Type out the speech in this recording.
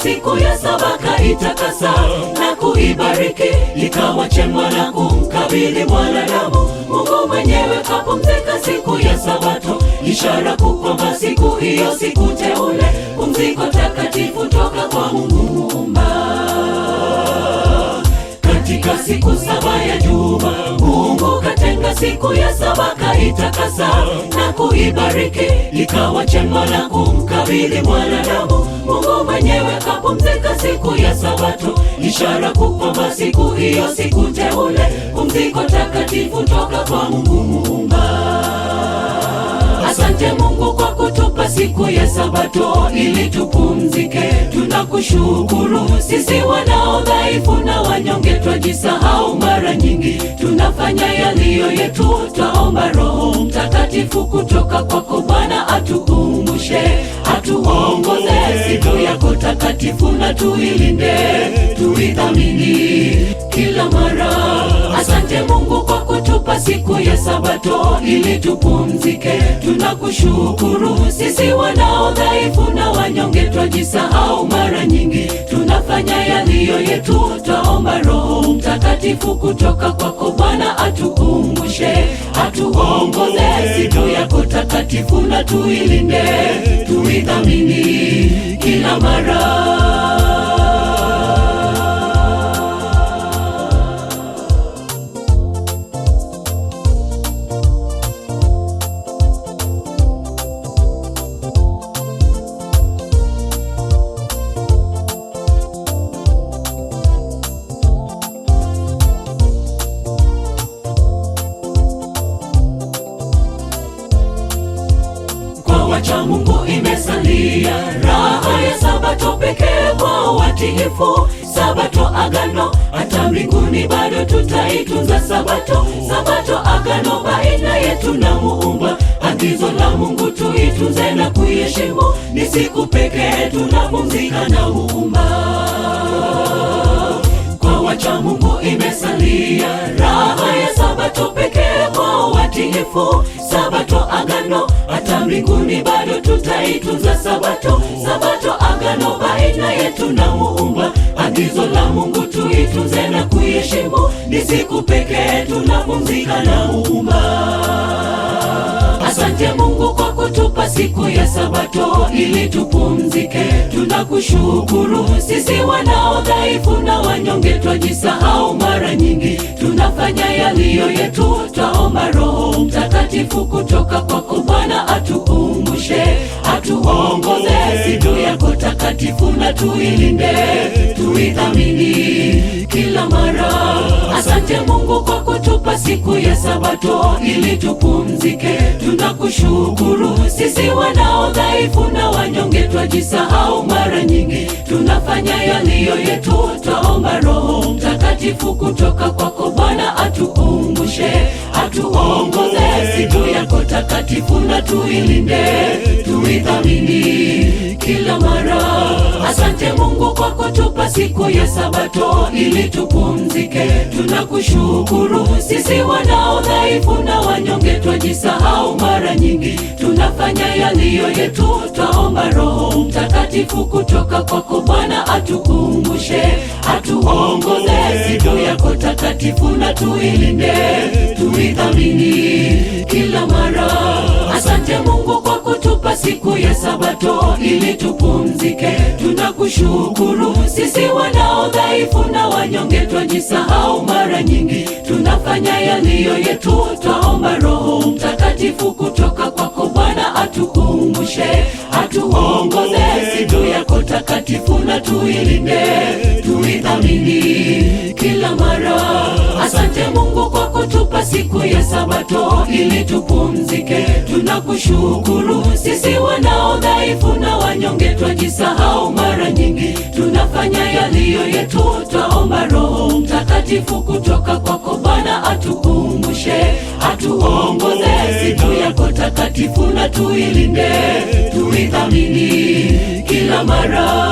siku ya saba kaitakasa na kuibariki, ikawa chema na kumkabidhi mwanadamu. Mungu mwenyewe kapumzika siku ya Sabato, ishara kwamba siku hiyo siku teule, pumziko takatifu toka kwa Mungu Muumba. Katika siku saba ya juma, Mungu katenga siku ya saba kaitakasa na kuibariki, ikawa chema na kumkabidhi mwanadamu. Mungu mwenyewe kapumzika siku ya Sabato, ishara kwamba siku hiyo siku teule, pumziko takatifu toka kwa Mungu Muumba. Asante Mungu kwa kutupa siku ya Sabato ili tupumzike. Tunakushukuru. Sisi wanao dhaifu na wanyonge twajisahau mara nyingi, tunafanya yaliyo yetu. Twaomba Roho Mtakatifu kutoka kwako Bwana atukumbushe, atuongoze siku yako takatifu na tuilinde, tuidhamini kila mara. Asante Mungu kwa kutupa siku ya Sabato ili tupumzike. Tunakushukuru. Sisi wanao dhaifu na wanyonge twajisahau mara nyingi, tunafanya yaliyo yetu. Twaomba Roho Mtakatifu kutoka kwako Bwana atukumbushe, atuongoze siku yako takatifu na tuilinde, tuidhamini kila mara. Wacha Mungu imesalia raha ya Sabato pekee kwa watiifu. Sabato agano, hata mbinguni bado tutaitunza Sabato. Sabato agano baina yetu na Muumba, agizo la Mungu tuitunze na kuiheshimu. Ni siku pekee tunapumzika na Muumba. Kwa wacha Mungu imesalia raha ya Sabato pekee kwa watiifu. Sabato agano, hata mbinguni bado tutaitunza Sabato. Sabato agano baina yetu na Muumba, agizo la Mungu tuitunze na kuiheshimu. Ni siku pekee tunapumzika na Muumba. Asante Mungu kwa kutupa siku ya Sabato ili tupumzike. Tunakushukuru. Sisi wanao dhaifu na wanyonge twajisahau mara nyingi, tunafanya yaliyo yetu. Twaomba Roho Mtakatifu kutoka kwako Bwana atukumbushe, atuongoze siku yako takatifu na tuilinde, tuidhamini kila mara. Asante Mungu kwa kutupa siku ya Sabato ili tupumzike. Tunakushukuru. Sisi wanao dhaifu na wanyonge twajisahau mara nyingi, tunafanya yaliyo yetu. Twaomba Roho Mtakatifu kutoka kwako Bwana atukumbushe, atuongoze siku yako takatifu na tuilinde, tuidhamini kila mara. Asante Mungu kwa kutupa siku ya Sabato ili tupumzike. Tunakushukuru. Sisi wanao dhaifu na wanyonge twajisahau mara nyingi, tunafanya yaliyo yetu. Twaomba Roho Mtakatifu kutoka kwako Bwana atukumbushe, atuongoze siku yako takatifu na tuilinde, tuidhamini kila mara. Asante Mungu kwa kutupa siku ya Sabato ili tupumzike. Tunakushukuru. Sisi wanao dhaifu na wanyonge twajisahau mara nyingi, tunafanya yaliyo yetu. Twaomba Roho Mtakatifu kutoka kwako Bwana atukumbushe, atuongoze siku yako takatifu na tuilinde, tuidhamini kila mara. Asante Mungu kwa kutupa siku ya Sabato ili tupumzike. Tunakushukuru. Sisi wanao dhaifu na wanyonge twajisahau mara nyingi, tunafanya yaliyo yetu. Twaomba Roho Mtakatifu kutoka kwako Bwana atukumbushe, atuongoze siku yako takatifu na tuilinde, tuidhamini kila mara.